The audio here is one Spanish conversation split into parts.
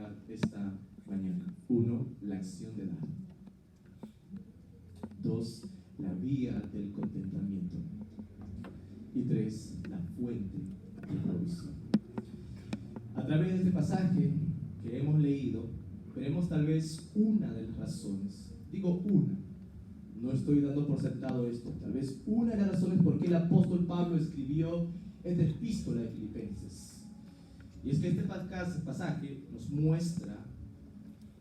predicar esta mañana. 1, la acción de dar. 2, la vía del contentamiento. Y 3, la fuente de provisión. A través de este pasaje que hemos leído, veremos tal vez una de las razones. Digo una, no estoy dando por sentado esto. Tal vez una de las razones por qué el apóstol Pablo escribió esta epístola de Filipenses. Y es que este pasaje nos muestra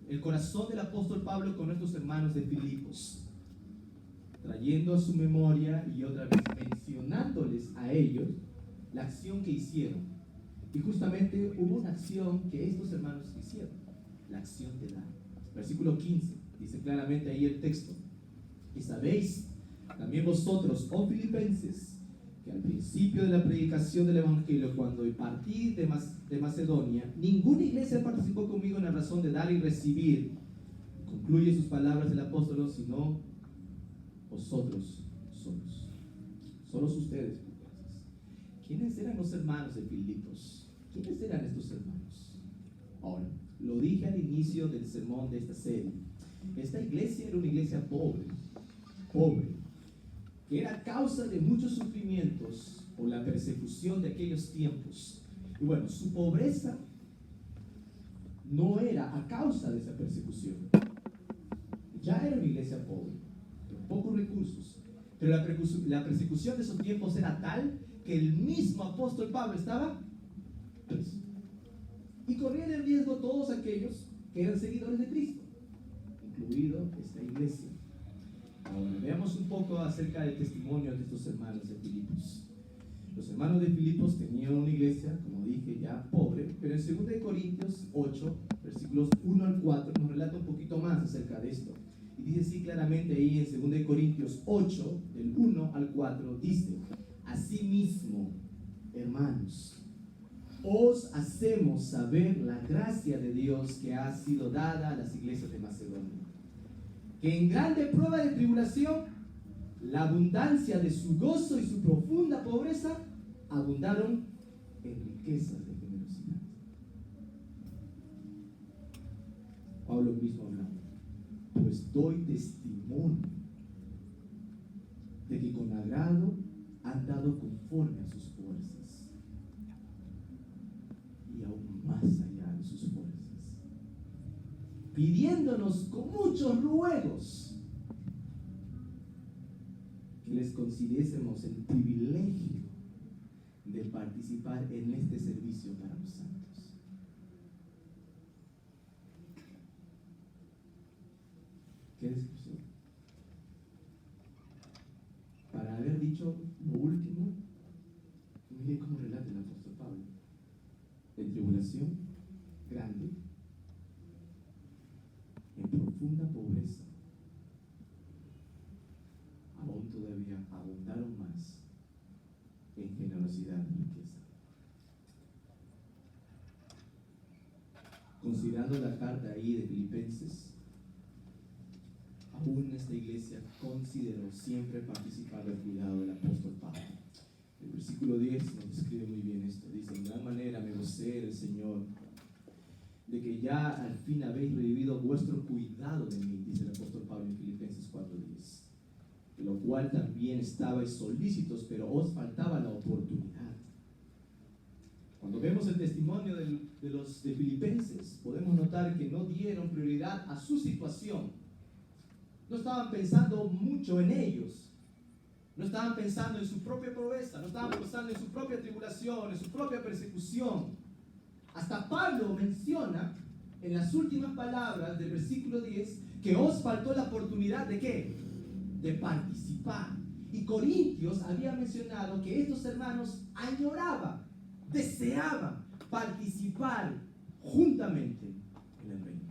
el corazón del apóstol Pablo con nuestros hermanos de Filipos, trayendo a su memoria y otra vez mencionándoles a ellos la acción que hicieron. Y justamente hubo una acción que estos hermanos hicieron, la acción de dar. Versículo 15, dice claramente ahí el texto: y sabéis también vosotros, oh Filipenses, que al principio de la predicación del Evangelio, cuando partí de Macedonia, ninguna iglesia participó conmigo en la razón de dar y recibir. Concluye sus palabras el apóstol: sino vosotros solos. Solos ustedes. ¿Quiénes eran los hermanos de Filipos? ¿Quiénes eran estos hermanos? Ahora, lo dije al inicio del sermón de esta serie. Esta iglesia era una iglesia pobre, que era causa de muchos sufrimientos por la persecución de aquellos tiempos. Y bueno, su pobreza no era a causa de esa persecución. Ya era una iglesia pobre, con pocos recursos, pero la persecución de esos tiempos era tal que el mismo apóstol Pablo estaba preso. Y corrían el riesgo todos aquellos que eran seguidores de Cristo, incluido esta iglesia. Ahora, veamos un poco acerca del testimonio de estos hermanos de Filipos. Los hermanos de Filipos tenían una iglesia, como dije, ya pobre, pero en 2 Corintios 8, versículos 1 al 4, nos relata un poquito más acerca de esto. Y dice así claramente ahí en 2 Corintios 8, del 1 al 4, dice: asimismo, hermanos, os hacemos saber la gracia de Dios que ha sido dada a las iglesias de Macedonia, que en grande prueba de tribulación, la abundancia de su gozo y su profunda pobreza abundaron en riquezas de generosidad. Pablo mismo hablando: pues doy testimonio de que con agrado han dado conforme a sus fuerzas, y aún más allá de sus fuerzas, pidiéndonos con muchos ruegos que les concediésemos el privilegio de participar en este servicio para los santos. ¿Qué descripción? Para haber dicho lo último, mire cómo relata el apóstol Pablo: en tribulación grande, en profunda pobreza, aún todavía abundaron más en generosidad y riqueza. Considerando la carta ahí de Filipenses, aún esta iglesia consideró siempre participar del cuidado del apóstol Pablo. El versículo 10 nos describe muy bien esto. Dice: en gran manera me gocé del Señor, de que ya al fin habéis revivido vuestro cuidado de mí, dice el apóstol Pablo en Filipenses 4:10, de lo cual también estabais solícitos, pero os faltaba la oportunidad. Cuando vemos el testimonio de los de Filipenses, podemos notar que no dieron prioridad a su situación. No estaban pensando mucho en ellos, no estaban pensando en su propia pobreza, no estaban pensando en su propia tribulación, en su propia persecución. Hasta Pablo menciona en las últimas palabras del versículo 10 que os faltó la oportunidad de ¿qué? De participar. Y Corintios había mencionado que estos hermanos añoraban, deseaban participar juntamente en el reino.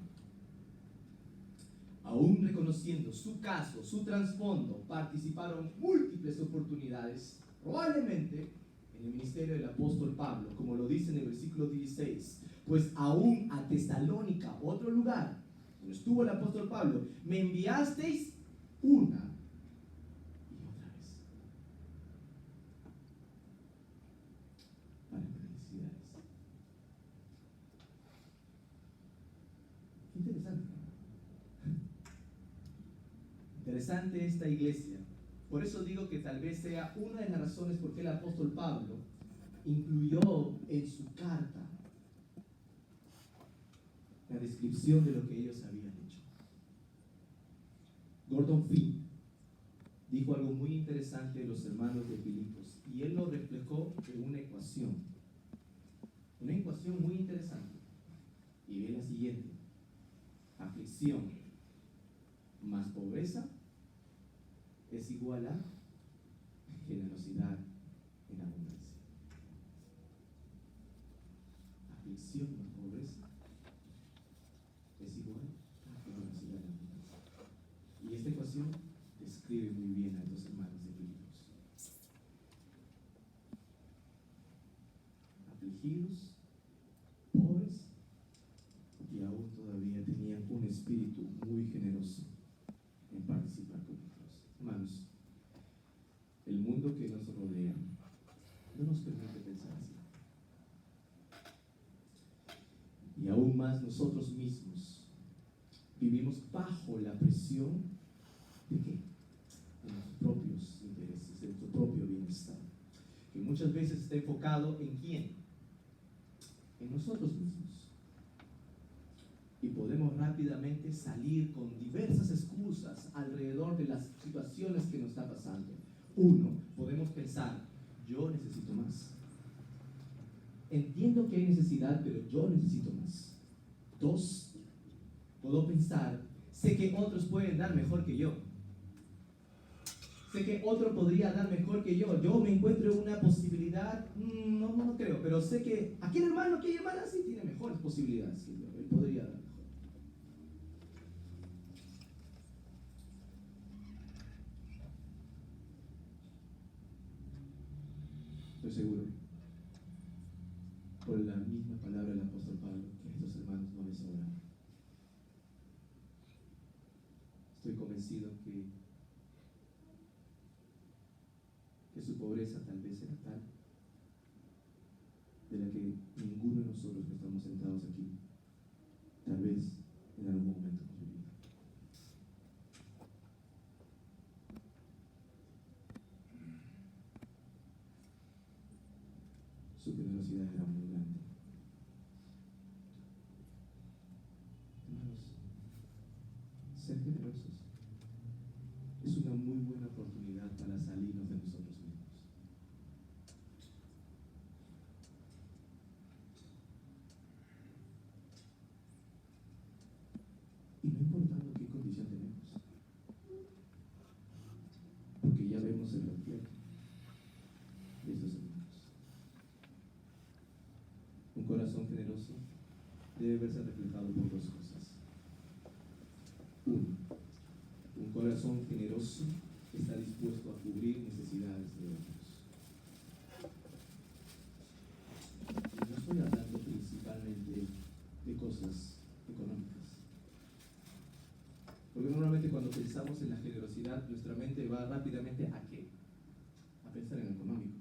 Aún reconociendo su caso, su trasfondo, participaron múltiples oportunidades, probablemente en el ministerio del apóstol Pablo, como lo dice en el versículo 16, pues aún a Tesalónica, otro lugar donde estuvo el apóstol Pablo, me enviasteis una y otra vez. Para necesidades. interesante esta iglesia. Por eso digo que tal vez sea una de las razones por qué el apóstol Pablo incluyó en su carta la descripción de lo que ellos habían hecho. Gordon Fee dijo algo muy interesante de los hermanos de Filipos, y él lo reflejó en una ecuación muy interesante, y es la siguiente: aflicción más pobreza es igual a generosidad en abundancia. Aflicción más pobreza es igual a generosidad en abundancia. Y esta ecuación describe muy bien a estos hermanos de Filipos. Afligidos, pobres, y aún todavía tenían un espíritu muy generoso en participar con otros. Hermanos, el mundo que nos rodea no nos permite pensar así. Y aún más nosotros mismos vivimos bajo la presión de ¿qué? De nuestros propios intereses, de nuestro propio bienestar, que muchas veces está enfocado en ¿quién? En nosotros mismos. Y podemos rápidamente salir con diversas excusas alrededor de las situaciones que nos está pasando. Uno, podemos pensar, yo necesito más. Entiendo que hay necesidad, pero yo necesito más. Dos, puedo pensar, sé que otros pueden dar mejor que yo. Sé que otro podría dar mejor que yo. Yo me encuentro en una posibilidad, no creo, pero sé que aquel hermano, aquella hermana sí tiene mejores posibilidades que yo. Él podría dar mejor. Estoy seguro, por la misma palabra del apóstol Pablo, que a estos hermanos no les sobraba. Estoy convencido que su pobreza tal vez era tal de la que ninguno de nosotros que estamos sentados aquí tal vez en algún momento hemos vivido. Su generosidad era muy grande. Hermanos, ser generosos es una muy buena oportunidad para salirnos de nosotros mismos. Y no importando qué condición tenemos, porque ya vemos el reflejo de estos hermanos. Un corazón generoso debe verse reflejado por dos cosas. Uno, un corazón generoso está dispuesto a cubrir necesidades de otros. Y no estoy hablando principalmente de cosas económicas. Porque normalmente cuando pensamos en la generosidad, nuestra mente va rápidamente ¿a qué? A pensar en lo económico.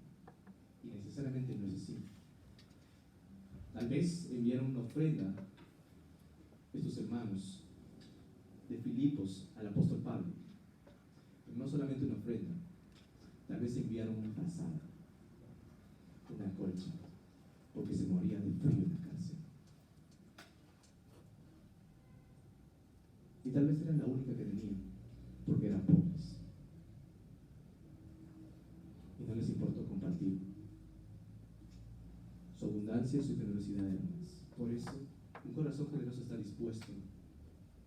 Y necesariamente no es así. Tal vez enviaron una ofrenda estos hermanos de Filipos al apóstol Pablo. Pero no solamente una ofrenda, tal vez enviaron una frazada, una colcha, porque se moría de frío en la cárcel. Y tal vez era la única que tenían, porque eran pobres. Y no les importó compartir. Su abundancia y su generosidad eran más. Por eso, un corazón generoso está dispuesto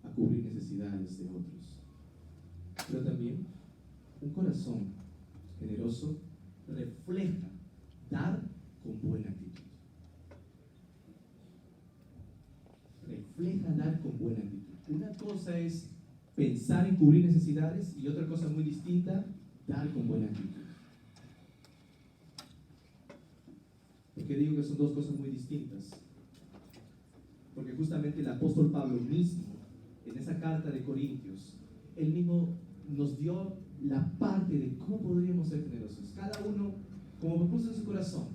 a cubrir necesidades de otros. Pero también, un corazón generoso refleja dar con buena actitud. Refleja dar con buena actitud. Una cosa es pensar en cubrir necesidades y otra cosa muy distinta, dar con buena actitud. ¿Por qué digo que son dos cosas muy distintas? Porque justamente el apóstol Pablo mismo, en esa carta de Corintios, él mismo nos dio la parte de cómo podríamos ser generosos. Cada uno, como puso en su corazón,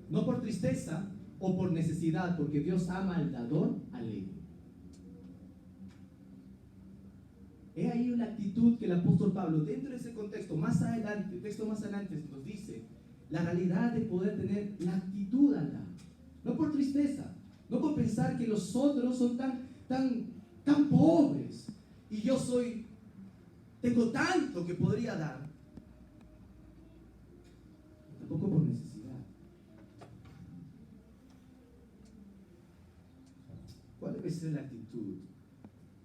no por tristeza o por necesidad, porque Dios ama al dador alegre. He ahí una actitud que el apóstol Pablo, dentro de ese contexto, más adelante, el texto más adelante nos dice, la realidad de poder tener la actitud al dar. No por tristeza, no por pensar que los otros son tan pobres y yo tengo tanto que podría dar. Tampoco por necesidad. ¿Cuál debe ser la actitud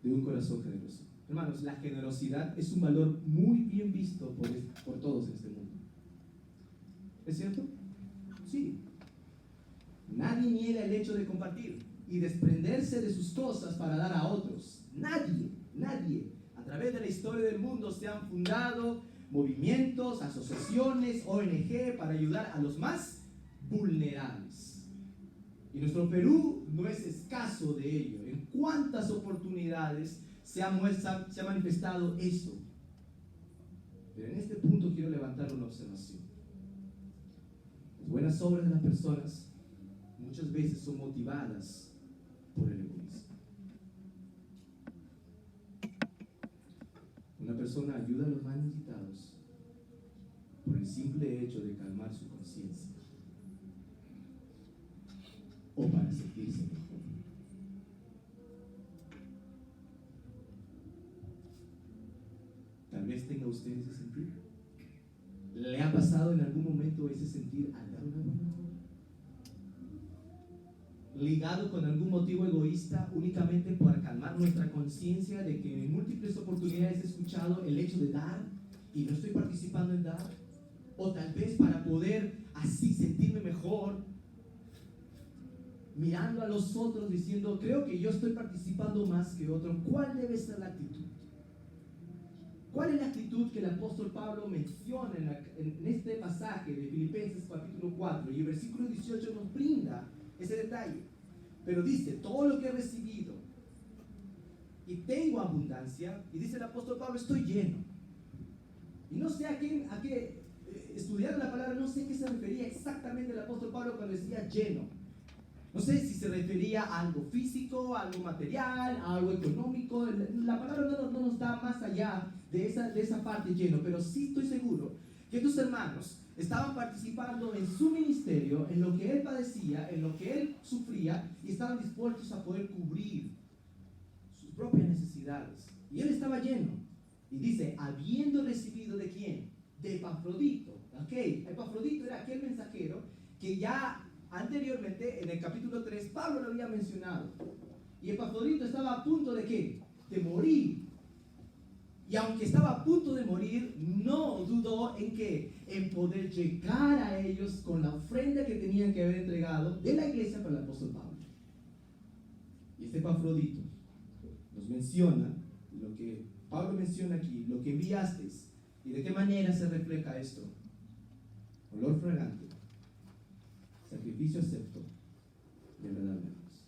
de un corazón generoso? Hermanos, la generosidad es un valor muy bien visto por todos en este mundo. ¿Es cierto? Sí. Nadie niega el hecho de compartir y desprenderse de sus cosas para dar a otros. Nadie. A través de la historia del mundo se han fundado movimientos, asociaciones, ONG para ayudar a los más vulnerables. Y nuestro Perú no es escaso de ello. ¿En cuántas oportunidades se ha manifestado eso? Pero en este punto quiero levantar una observación. Las buenas obras de las personas muchas veces son motivadas por el egoísmo. Una persona ayuda a los más necesitados por el simple hecho de calmar su conciencia o para sentirse mejor. Tal vez tenga usted ese sentir. ¿Le ha pasado en algún momento ese sentir al dar una buena obra? Ligado con algún motivo egoísta únicamente para calmar nuestra conciencia de que en múltiples oportunidades he escuchado el hecho de dar y no estoy participando en dar, o tal vez para poder así sentirme mejor, mirando a los otros diciendo, creo que yo estoy participando más que otro. ¿Cuál debe ser la actitud? ¿Cuál es la actitud que el apóstol Pablo menciona en este pasaje de Filipenses capítulo 4? Y el versículo 18 nos brinda ese detalle. Pero dice, todo lo que he recibido y tengo abundancia, y dice el apóstol Pablo, estoy lleno. Y no sé a qué estudiar la palabra, no sé a qué se refería exactamente el apóstol Pablo cuando decía lleno. No sé si se refería a algo físico, a algo material, a algo económico. La palabra no nos da más allá de esa parte lleno, pero sí estoy seguro que estos hermanos estaban participando en su ministerio, en lo que él padecía, en lo que él sufría, y estaban dispuestos a poder cubrir sus propias necesidades. Y él estaba lleno. Y dice, habiendo recibido ¿de quién? De Epafrodito. Epafrodito era aquel mensajero que ya anteriormente, en el capítulo 3, Pablo lo había mencionado. Y Epafrodito estaba a punto ¿de qué? De morir. Y aunque estaba a punto de morir, no dudó en qué, en poder llegar a ellos con la ofrenda que tenían que haber entregado de la iglesia para el apóstol Pablo. Y este Epafrodito nos menciona lo que Pablo menciona aquí, lo que enviasteis. ¿Y de qué manera se refleja esto? Olor fragante, sacrificio acepto y agradable a Dios.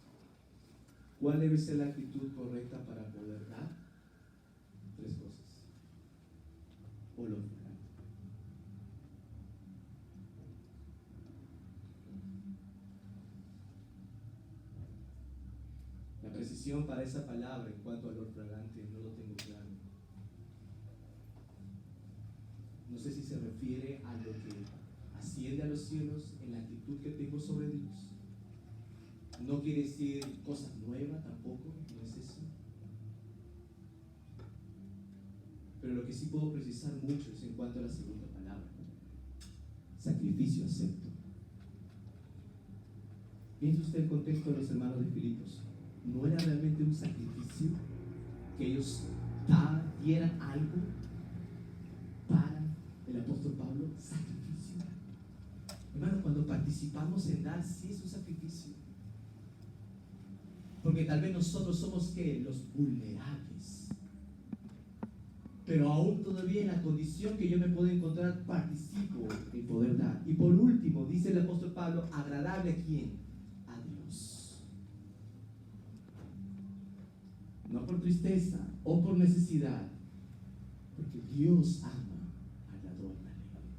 ¿Cuál debe ser la actitud correcta para poder dar? 3 cosas. Olor fragante. La precisión para esa palabra en cuanto a olor fragante no lo tengo claro. No sé si se refiere a lo que asciende a los cielos en la actitud que tengo sobre Dios. No quiere decir cosa nueva tampoco, no es eso. Pero lo que sí puedo precisar mucho es en cuanto a la segunda palabra. Sacrificio acepto. Piensa usted el contexto de los hermanos de Filipos. ¿No era realmente un sacrificio que ellos dieran algo para el apóstol Pablo? Sacrificio. Hermanos, cuando participamos en dar, sí es un sacrificio. Porque tal vez nosotros somos ¿qué? Los vulnerables. Pero aún todavía en la condición que yo me puedo encontrar, participo en poder dar. Y por último, dice el apóstol Pablo, agradable ¿a quién? A Dios. No por tristeza o por necesidad, porque Dios ama al dador alegre.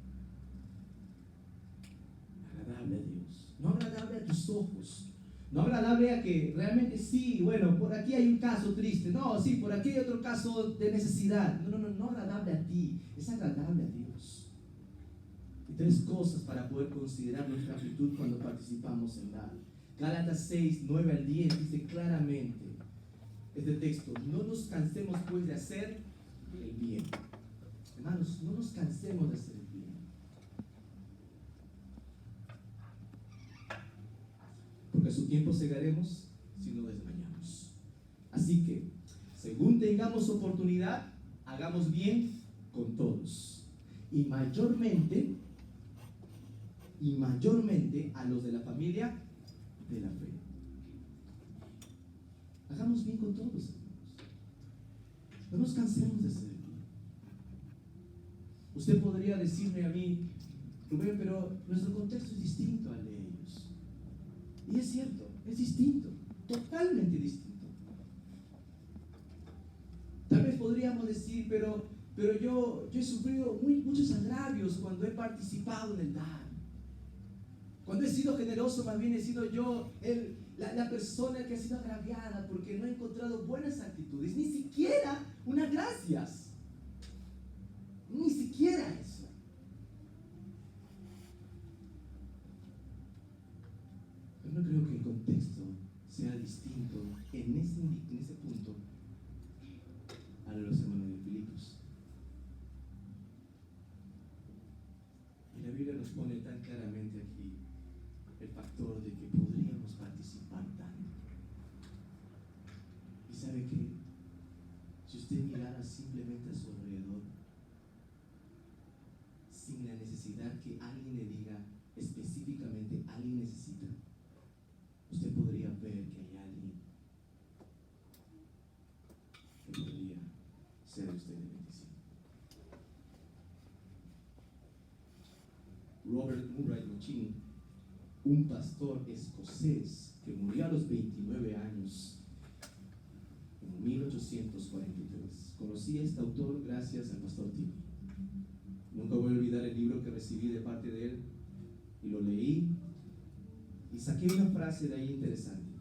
Agradable a Dios. No agradable a tus ojos, No agradable a que realmente sí, bueno, por aquí hay un caso triste. No, sí, por aquí hay otro caso de necesidad. No agradable a ti, es agradable a Dios. Y tres cosas para poder considerar nuestra actitud cuando participamos en la Gálatas 6, 9 al 10 dice claramente este texto: no nos cansemos pues de hacer el bien. Hermanos, no nos cansemos de hacer el bien. Porque a su tiempo segaremos si no desmayamos. Así que, según tengamos oportunidad, hagamos bien con todos. Y mayormente a los de la familia de la fe. Hagamos bien con todos, hermanos. No nos cansemos de hacer el bien. Usted podría decirme a mí: Rubén, pero nuestro contexto es distinto al de ellos. Y es cierto, es distinto, totalmente distinto. Tal vez podríamos decir, pero yo he sufrido muchos agravios cuando he participado en el dar. Cuando he sido generoso, más bien he sido yo la persona que ha sido agraviada porque no he encontrado buenas actitudes, ni siquiera unas gracias, ni siquiera eso. Pero no creo que el contexto sea distinto en ese punto a los hermanos de Filipos. Y la Biblia nos pone tan claramente aquí el factor de que podríamos participar tanto. Y sabe que si usted mirara simplemente a su alrededor, sin la necesidad que alguien le diga específicamente alguien necesita, usted podría ver que hay alguien que podría ser usted de bendición. Robert Murray M'Cheyne, un pastor escocés que murió a los 29 años en 1843. Conocí a este autor gracias al pastor Tim. Nunca voy a olvidar el libro que recibí de parte de él, y lo leí y saqué una frase de ahí interesante.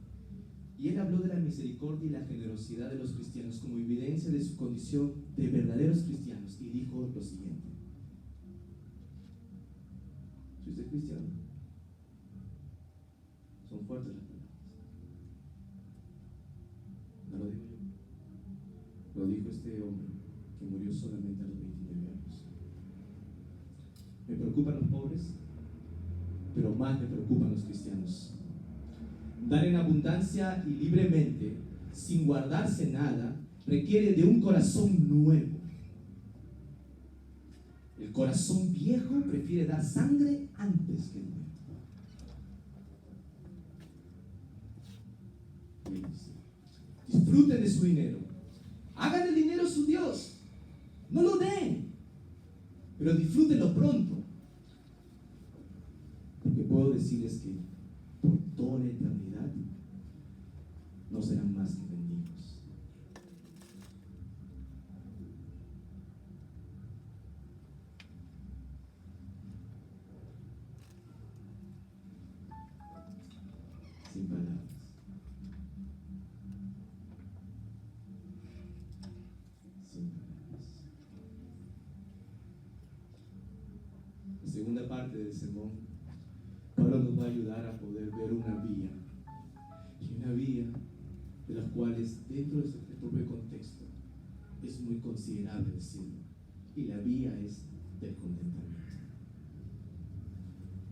Y él habló de la misericordia y la generosidad de los cristianos como evidencia de su condición de verdaderos cristianos, y dijo lo siguiente: si usted es cristiano, son fuertes las palabras. No lo digo yo, lo dijo este hombre que murió solamente a los 29 años. Me preocupan los pobres, pero más me preocupan los cristianos. Dar en abundancia y libremente, sin guardarse nada, requiere de un corazón nuevo. El corazón viejo prefiere dar sangre antes que dinero. Disfruten de su dinero. Hagan el dinero su Dios. No lo den, pero disfrútenlo pronto. Porque puedo decirles que por toda la eternidad no serán más que mendigos. Sin palabras. Sin palabras. La segunda parte del sermón, Pablo nos va a ayudar a poder ver una vía, y una vía de las cuales dentro de este propio contexto es muy considerable decirlo, y la vía es del contentamiento.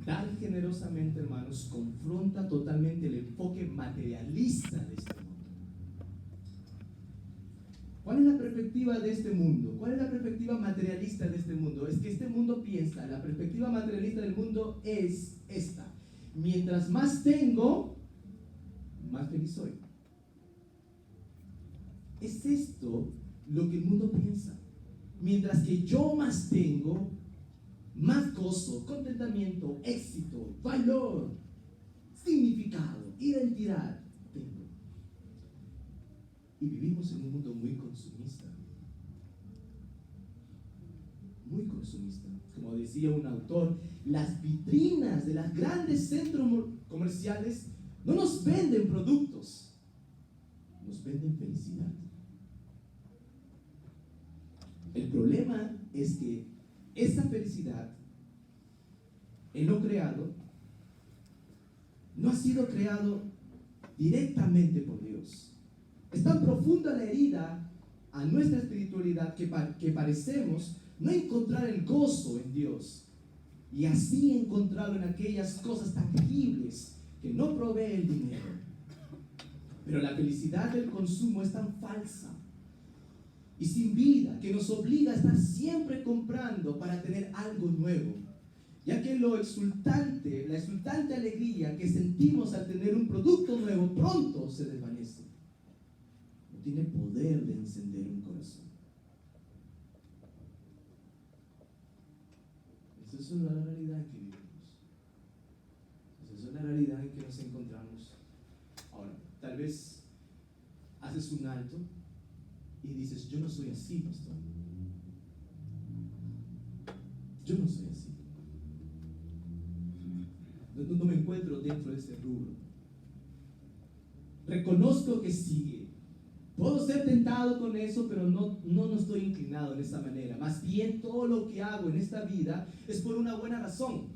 Dar generosamente, hermanos, confronta totalmente el enfoque materialista de este mundo. ¿Cuál es la perspectiva de este mundo? ¿Cuál es la perspectiva materialista de este mundo? Es que este mundo piensa, la perspectiva materialista del mundo es esta: mientras más tengo, más feliz soy. Es esto lo que el mundo piensa. Mientras que yo más tengo, más gozo, contentamiento, éxito, valor, significado, identidad tengo. Y vivimos en un mundo muy consumista. Muy consumista. Como decía un autor, las vitrinas de los grandes centros comerciales No nos venden productos, nos venden felicidad. El problema es que esa felicidad, en lo creado, no ha sido creado directamente por Dios. Es tan profunda la herida a nuestra espiritualidad que parecemos no encontrar el gozo en Dios y así encontrarlo en aquellas cosas tangibles que no provee el dinero. Pero la felicidad del consumo es tan falsa y sin vida que nos obliga a estar siempre comprando para tener algo nuevo, ya que la exultante alegría que sentimos al tener un producto nuevo pronto se desvanece. No tiene poder de encender un corazón. Esa es la realidad en que vivimos. Esa es la realidad en que nos encontramos. Ahora, tal vez haces un alto y dices, yo no soy así, pastor. Yo no soy así. No me encuentro dentro de ese rubro. Reconozco que sí, puedo ser tentado con eso, pero no estoy inclinado en esa manera. Más bien todo lo que hago en esta vida es por una buena razón.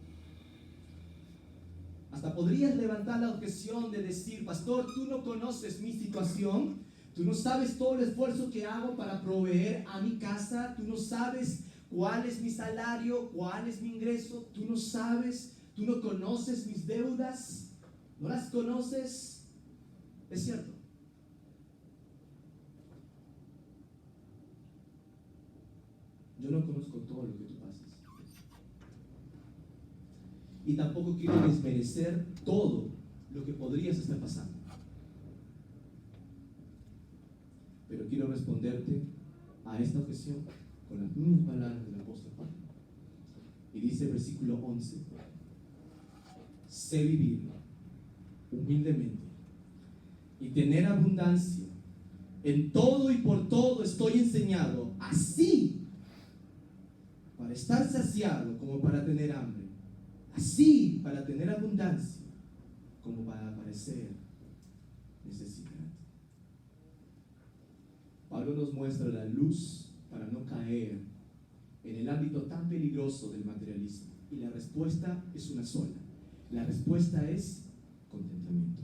Hasta podrías levantar la objeción de decir, pastor, tú no conoces mi situación, tú no sabes todo el esfuerzo que hago para proveer a mi casa, tú no sabes cuál es mi salario, cuál es mi ingreso, tú no sabes. Tú no conoces mis deudas, no las conoces. Es cierto. Yo no conozco todo lo que tú pasas. Y tampoco quiero desmerecer todo lo que podrías estar pasando. Pero quiero responderte a esta objeción con las mismas palabras del apóstol Pablo. Y dice el versículo 11. Sé vivir humildemente y tener abundancia. En todo y por todo estoy enseñado, así para estar saciado como para tener hambre, así para tener abundancia como para padecer necesidad. Pablo nos muestra la luz para no caer en el ámbito tan peligroso del materialismo, y la respuesta es una sola. La respuesta es contentamiento.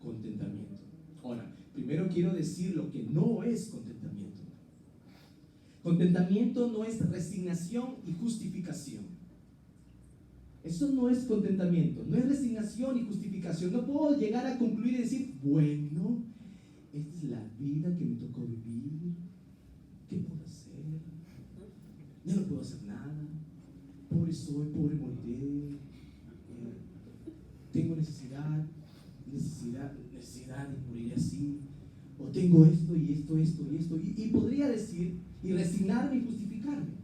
Contentamiento. Ahora, primero quiero decir lo que no es contentamiento. Contentamiento no es resignación y justificación. Eso no es contentamiento, no es resignación y justificación. No puedo llegar a concluir y decir, bueno, esta es la vida que me tocó vivir. ¿Qué puedo hacer? Ya no puedo hacer nada. Pobre soy, pobre moriré, tengo necesidad de morir así, o tengo esto y esto, y podría decir, y resignarme y justificarme.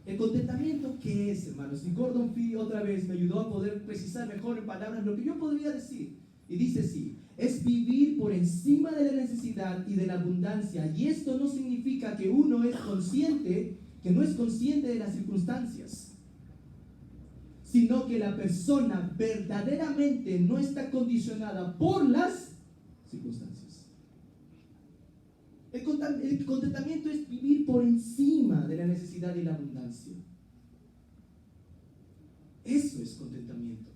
El contentamiento, ¿qué es, hermanos? Y Gordon Fee otra vez me ayudó a poder precisar mejor en palabras lo que yo podría decir, y dice así: es vivir por encima de la necesidad y de la abundancia, y esto no significa que uno es consciente que no es consciente de las circunstancias, sino que la persona verdaderamente no está condicionada por las circunstancias. El contentamiento es vivir por encima de la necesidad y la abundancia. Eso es contentamiento.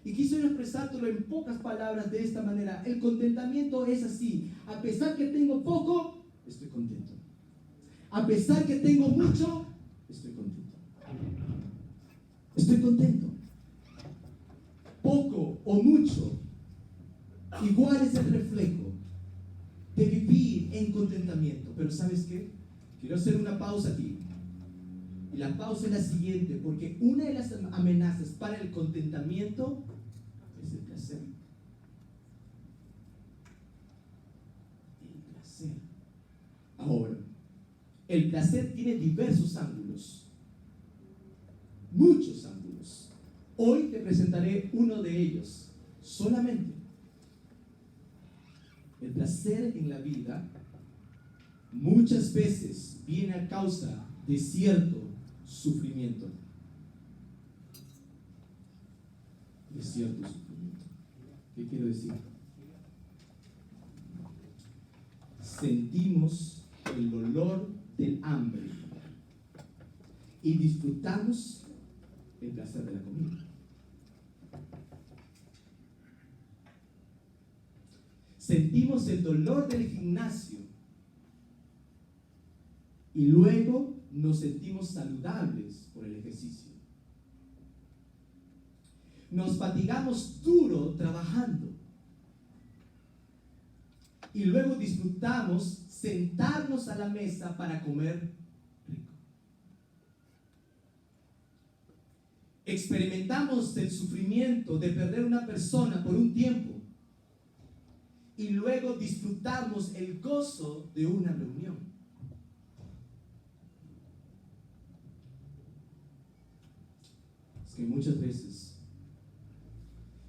Y quisiera expresártelo en pocas palabras de esta manera. El contentamiento es así: a pesar que tengo poco, estoy contento. A pesar que tengo mucho, estoy contento. Estoy contento. Poco o mucho, igual es el reflejo de vivir en contentamiento. Pero ¿sabes qué? Quiero hacer una pausa aquí. Y la pausa es la siguiente, porque una de las amenazas para el contentamiento es el placer. El placer. Ahora, el placer tiene diversos ángulos, muchos ángulos. Hoy te presentaré uno de ellos solamente. El placer en la vida muchas veces viene a causa de cierto sufrimiento. de cierto sufrimiento. ¿Qué quiero decir? Sentimos el dolor del hambre y disfrutamos el placer de la comida. Sentimos el dolor del gimnasio y luego nos sentimos saludables por el ejercicio. Nos fatigamos duro trabajando y luego disfrutamos sentarnos a la mesa para comer rico. Experimentamos el sufrimiento de perder una persona por un tiempo y luego disfrutamos el gozo de una reunión. Es que muchas veces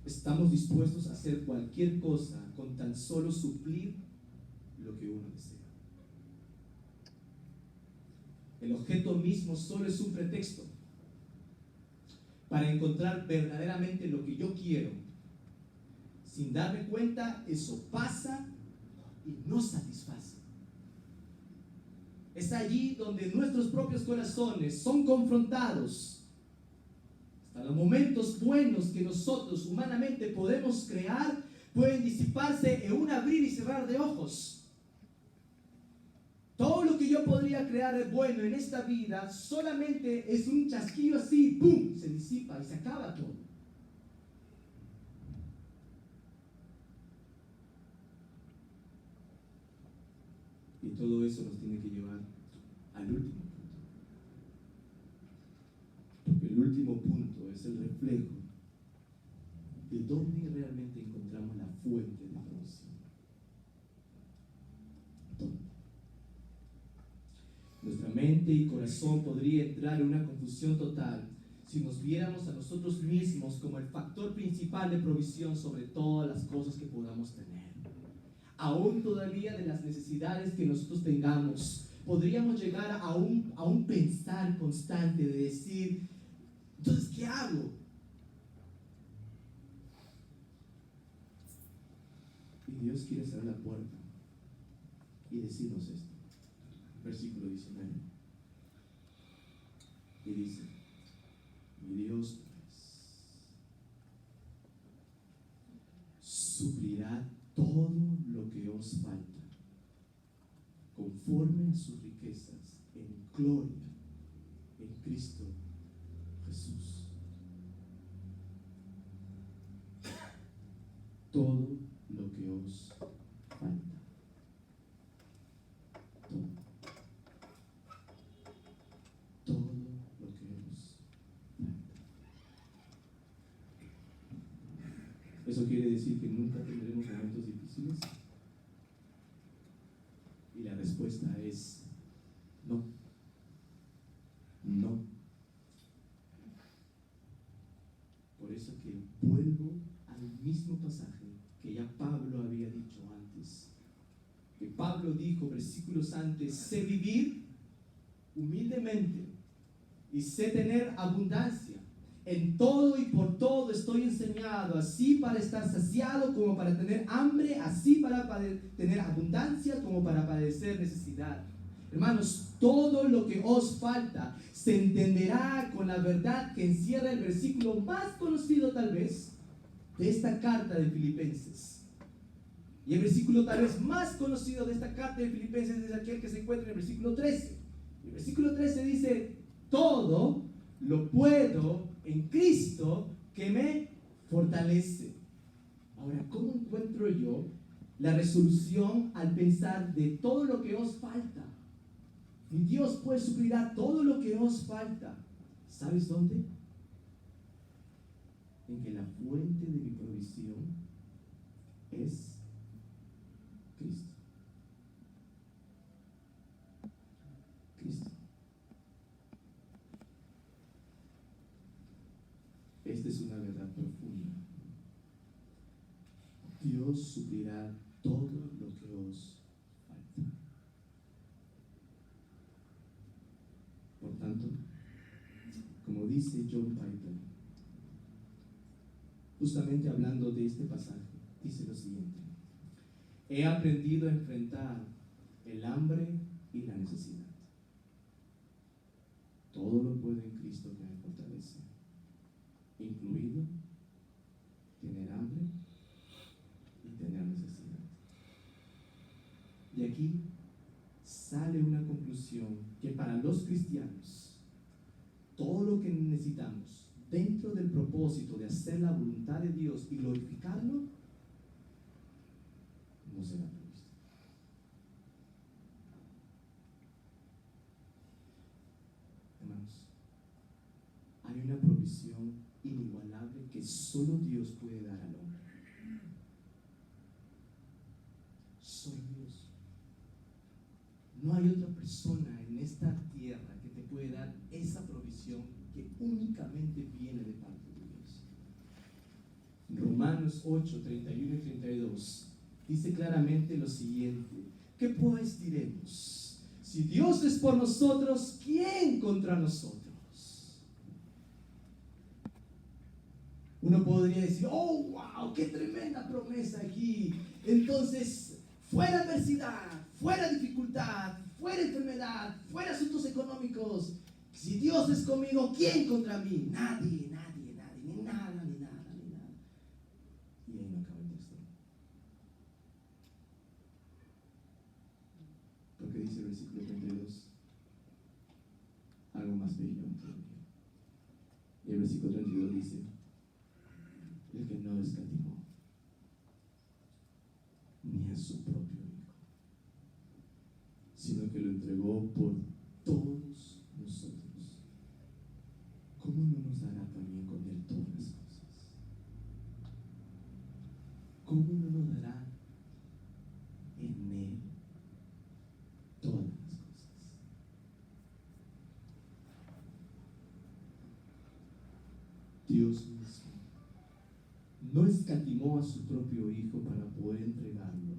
estamos dispuestos a hacer cualquier cosa con tan solo suplir lo que uno desea. El objeto mismo solo es un pretexto para encontrar verdaderamente lo que yo quiero. Sin darme cuenta, eso pasa y no satisface. Es allí donde nuestros propios corazones son confrontados. Hasta los momentos buenos que nosotros humanamente podemos crear pueden disiparse en un abrir y cerrar de ojos. Todo lo que yo podría crear de bueno en esta vida solamente es un chasquido así, ¡pum!, se disipa y se acaba todo. Y todo eso nos tiene que llevar al último punto. Porque el último punto es el reflejo de dónde realmente encontramos la fuente de provisión. ¿Dónde? Nuestra mente y corazón podría entrar en una confusión total si nos viéramos a nosotros mismos como el factor principal de provisión sobre todas las cosas que podamos tener. Aún todavía de las necesidades que nosotros tengamos, podríamos llegar a un pensar constante de decir, entonces, ¿qué hago? Y Dios quiere cerrar la puerta y decirnos esto. Versículo 19. Y dice, mi Dios suplirá todo lo que os falta, conforme a sus riquezas en gloria en Cristo Jesús. Todo lo que os falta. Todo lo que os falta. ¿Eso quiere decir que nunca tendremos momentos difíciles? Y la respuesta es no. No. Por eso que vuelvo al mismo pasaje que ya Pablo había dicho antes. Que Pablo dijo versículos antes, sé vivir humildemente y sé tener abundancia. En todo y por todo estoy enseñado, así para estar saciado como para tener hambre, así para tener abundancia como para padecer necesidad. Hermanos, todo lo que os falta se entenderá con la verdad que encierra el versículo más conocido tal vez de esta carta de Filipenses. Y el versículo tal vez más conocido de esta carta de Filipenses es aquel que se encuentra en el versículo 13. El versículo 13 dice, todo lo puedo en Cristo que me fortalece. Ahora, ¿cómo encuentro yo la resolución al pensar de todo lo que os falta? Mi Dios pues suplirá todo lo que os falta. ¿Sabes dónde? En que la fuente de mi provisión es Cristo. Cristo. Esta es una verdad profunda. Dios suplirá todo lo que os falta. Por tanto, como dice John Piper, justamente hablando de este pasaje, dice lo siguiente: he aprendido a enfrentar el hambre y la necesidad. Todo lo puedo en Cristo que me fortalece, incluido tener hambre y tener necesidad. Y aquí sale una conclusión que para los cristianos, todo lo que necesitamos dentro del propósito de hacer la voluntad de Dios y glorificarlo, no será provisto. Hermanos, hay una provisión inigualable que solo Dios puede dar al hombre. Solo Dios. No hay otra persona en esta tierra que te puede dar esa provisión que únicamente viene de parte de Dios. Romanos 8, 31 y 32 dice claramente lo siguiente: ¿qué pues diremos? Si Dios es por nosotros, ¿quién contra nosotros? Uno podría decir: oh, wow, qué tremenda promesa aquí. Entonces, fuera adversidad, fuera dificultad, fuera enfermedad, fuera asuntos económicos, si Dios es conmigo, ¿quién contra mí? Nadie, nadie, nadie, ni nada, ni nada, ni nada. Y ahí no acaba el texto. Porque dice el versículo 32 algo más bello todavía. Y el versículo 32 dice: el que no escatimó ni a su propio Hijo, sino que lo entregó por todos nosotros, ¿cómo no nos dará también con Él todas las cosas? ¿Cómo no nos dará en Él todas las cosas? Dios mismo no escatimó a su propio Hijo para poder entregarlo.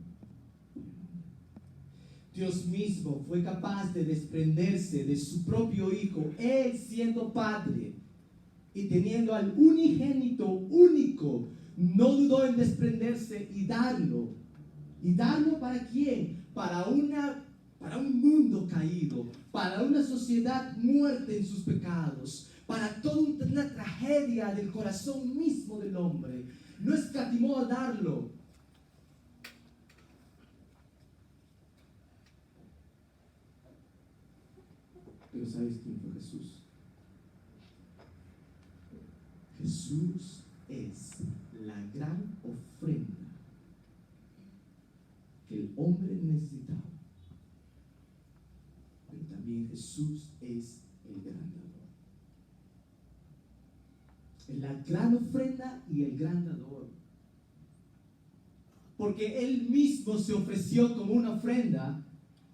Dios mismo fue capaz de desprenderse de su propio Hijo, Él siendo Padre y teniendo al unigénito único, no dudó en desprenderse y darlo. ¿Y darlo para quién? Para un mundo caído, para una sociedad muerta en sus pecados, para toda una tragedia del corazón mismo del hombre. No escatimó a darlo. Pero ¿sabes quién fue Jesús? Jesús es la gran ofrenda que el hombre necesitaba. Pero también Jesús es el gran dador. Es la gran ofrenda y el gran dador. Porque Él mismo se ofreció como una ofrenda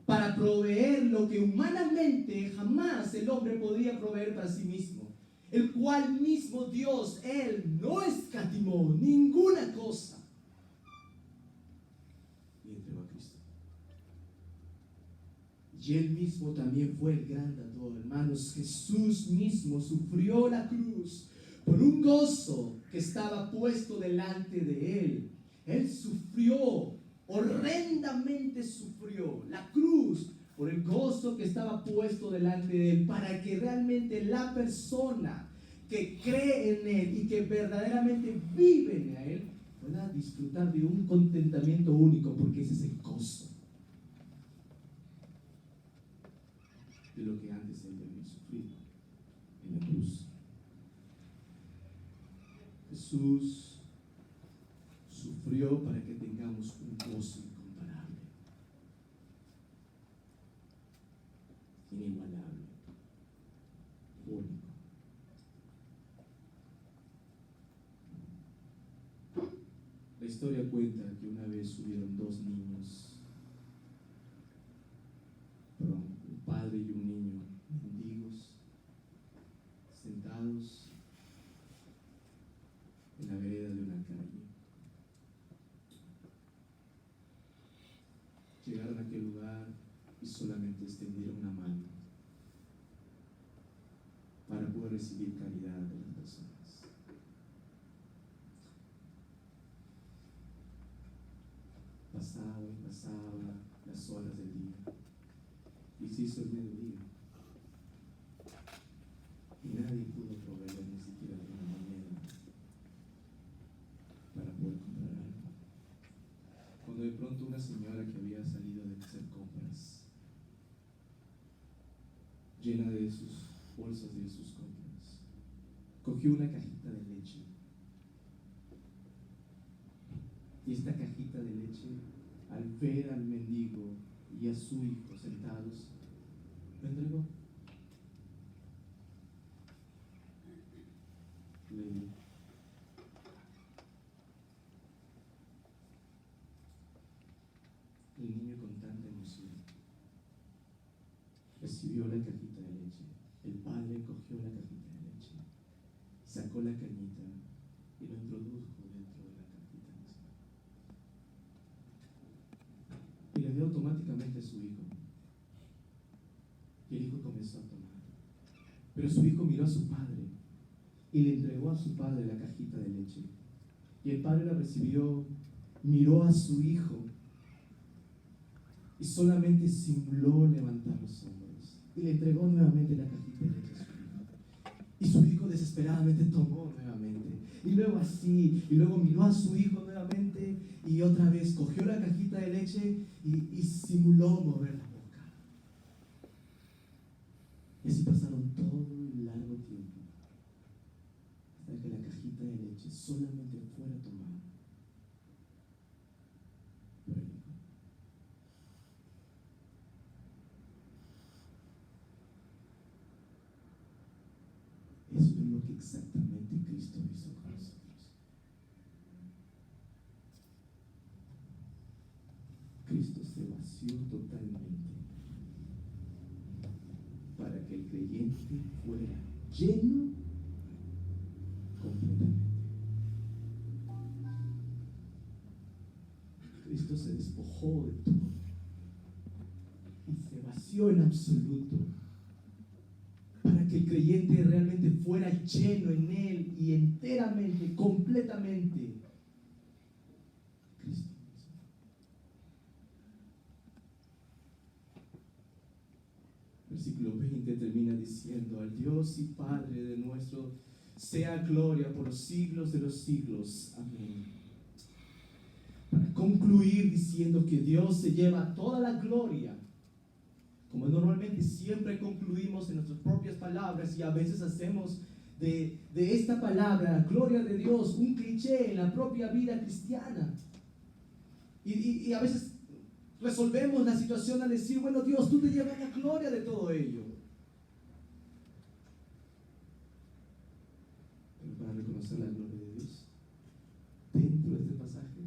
para proveer lo que humanamente jamás el hombre podía proveer para sí mismo, el cual mismo Dios, Él no escatimó ninguna cosa y entregó a Cristo. Y Él mismo también fue el gran dador. Hermanos, Jesús mismo sufrió la cruz por un gozo que estaba puesto delante de Él. Él sufrió, horrendamente sufrió la cruz por el gozo que estaba puesto delante de Él, para que realmente la persona que cree en Él y que verdaderamente vive en Él pueda disfrutar de un contentamiento único, porque ese es el gozo de lo que antes Él había sufrido en la cruz. Jesús sufrió para que tengamos un gozo incomparable, inigualable, único. La historia cuenta que una vez subieron dos niños, un padre y un niño, mendigos, sentados en la vereda de una calle. Llegaron a aquel lugar y solamente extendieron una mano para poder recibir caridad de las personas. pasaba las horas del día y se hizo el mediodía y nadie pudo proveerle ni siquiera una moneda para poder comprar algo. Cuando de pronto una señora que había salido de hacer compras, llena de sus bolsas de sus compras, cogió una cajita de leche. Y esta cajita de leche, al ver al mendigo y a su hijo sentados, lo entregó. Le dio. El niño con tanta emoción recibió la cajita de leche. El padre cogió la cajita de leche, sacó la cañita y lo introdujo dentro de la cajita misma. Y le dio automáticamente a su hijo. Y el hijo comenzó a tomar. Pero su hijo miró a su padre y le entregó a su padre la cajita de leche. Y el padre la recibió, miró a su hijo y solamente simuló levantar los hombros. Y le entregó nuevamente la cajita de leche a su hijo. Y su hijo desesperadamente tomó nuevamente. Y luego así, y luego miró a su hijo nuevamente y otra vez cogió la cajita de leche y simuló mover la boca. Y así pasaron todo un largo tiempo hasta que la cajita de leche solamente fuera tomada por el hijo. Eso es lo que exactamente Cristo hizo con nosotros. Cristo se vació totalmente para que el creyente fuera lleno completamente. Cristo se despojó de todo y se vació en absoluto para que el creyente realmente fuera lleno en Él y enteramente, completamente Cristo. Versículo 20 termina diciendo: al Dios y Padre de nuestro sea gloria por los siglos de los siglos. Amén. Para concluir diciendo que Dios se lleva toda la gloria, como normalmente siempre concluimos en nuestras propias palabras, y a veces hacemos de esta palabra, la gloria de Dios, un cliché en la propia vida cristiana. Y a veces resolvemos la situación al decir: bueno, Dios, tú te llevas la gloria de todo ello. Pero para reconocer la gloria de Dios dentro de este pasaje,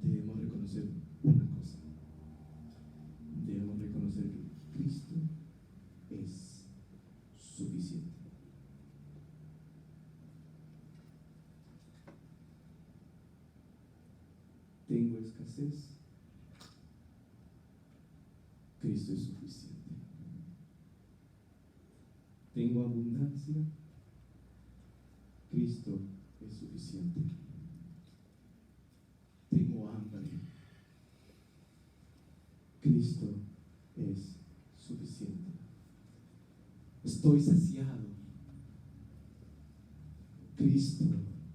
debemos reconocer una cosa. Debemos reconocer que Cristo es suficiente. Tengo escasez, Cristo es suficiente. Tengo abundancia, Cristo es suficiente. Tengo hambre, Cristo es suficiente. Estoy saciado, Cristo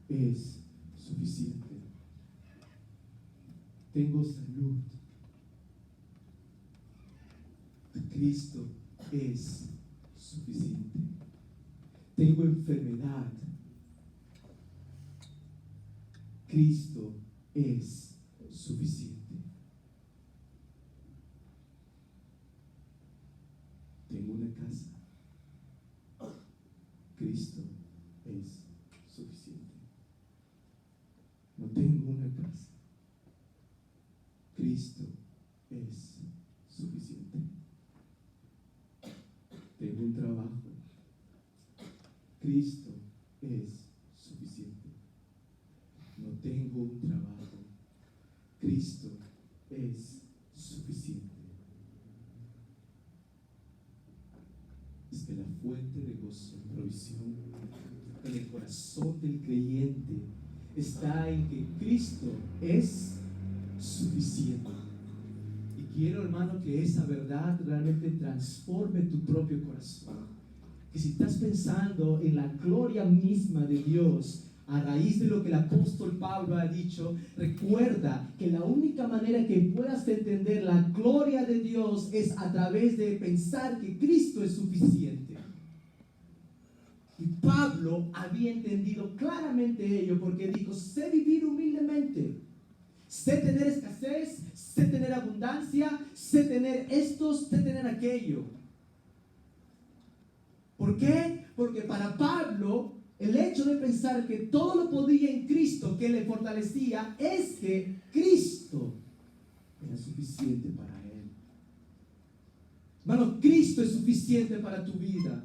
es suficiente. Tengo salud, Cristo es suficiente. Tengo enfermedad, Cristo es suficiente. Tengo una casa, Cristo es suficiente. No tengo una casa, Cristo es suficiente. Tengo un trabajo, Cristo es suficiente. No tengo un trabajo, Cristo es suficiente. Es que la fuente de gozo y provisión en el corazón del creyente está en que Cristo es suficiente. quiero, hermano, que esa verdad realmente transforme tu propio corazón. Que si estás pensando en la gloria misma de Dios, a raíz de lo que el apóstol Pablo ha dicho, recuerda que la única manera que puedas entender la gloria de Dios es a través de pensar que Cristo es suficiente. Y Pablo había entendido claramente ello, porque dijo: sé vivir humildemente, sé tener escasez, sé tener abundancia, sé tener esto, sé tener aquello. ¿Por qué? Porque para Pablo, el hecho de pensar que todo lo podía en Cristo que le fortalecía, es que Cristo era suficiente para él. Hermano, Cristo es suficiente para tu vida.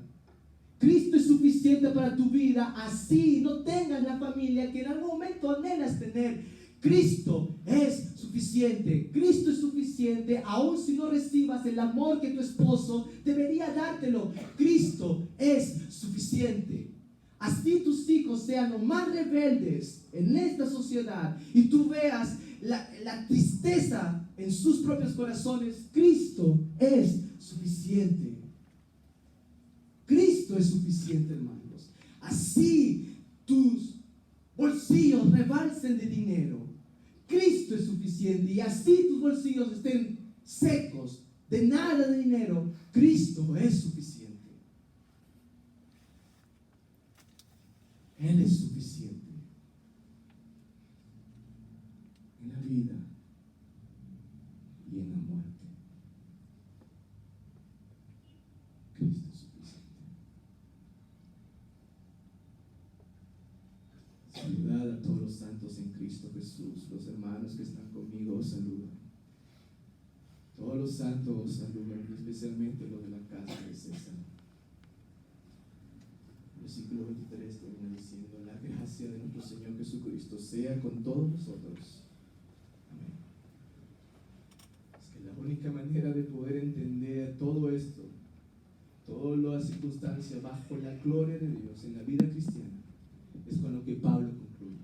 Cristo es suficiente para tu vida, así no tengas la familia que en algún momento anhelas tener. Cristo es suficiente. Cristo es suficiente, aun si no recibas el amor que tu esposo debería dártelo. Cristo es suficiente. Así tus hijos sean los más rebeldes en esta sociedad y tú veas la tristeza en sus propios corazones, Cristo es suficiente. Cristo es suficiente, hermanos. Así tus bolsillos rebalsen de dinero, Cristo es suficiente. Y así tus bolsillos estén secos, de nada de dinero, Cristo es suficiente. Él es suficiente en la vida y en la muerte. Cristo es suficiente. Saludad a todos los santos en Cristo Jesús. Los hermanos que están conmigo os saludan. Todos los santos os saludan, especialmente los de la casa de César. Versículo 23 termina diciendo: la gracia de nuestro Señor Jesucristo sea con todos nosotros. Amén. Es que la única manera de poder entender todo esto, todas las circunstancias bajo la gloria de Dios en la vida cristiana, es con lo que Pablo concluye.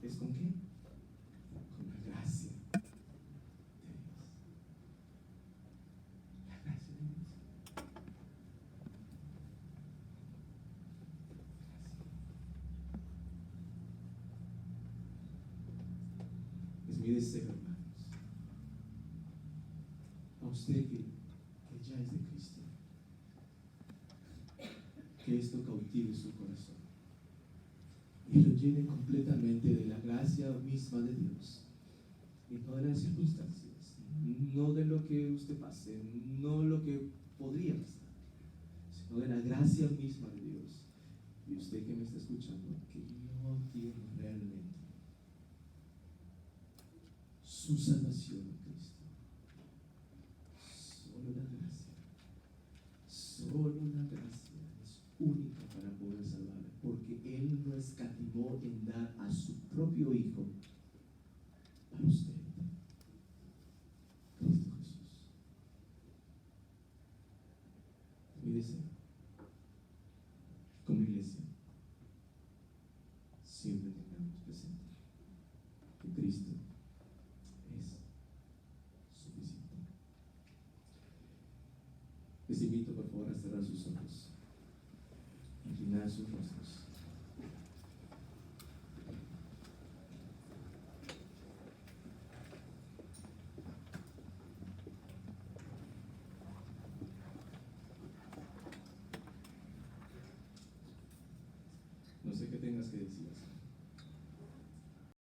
¿Es con qué? Con la gracia de Dios. La gracia de Dios. Es mi deseo, hermanos, a usted que ya es de Cristo, que esto cautive su corazón y lo llene completamente de la gracia misma de Dios, y no de las circunstancias, no de lo que usted pase, no lo que podría pasar, sino de la gracia misma de Dios. Y usted que me está escuchando, que no tiene realmente su salvación en Cristo. Solo la gracia es única para poder salvarle, porque Él no escatimó en dar a su propio Hijo para usted, Cristo Jesús. Mi deseo, como iglesia, siempre tengamos presente que Cristo es suficiente. Les invito, por favor, a cerrar sus ojos, inclinar sus rostros. No sé qué tengas que decir.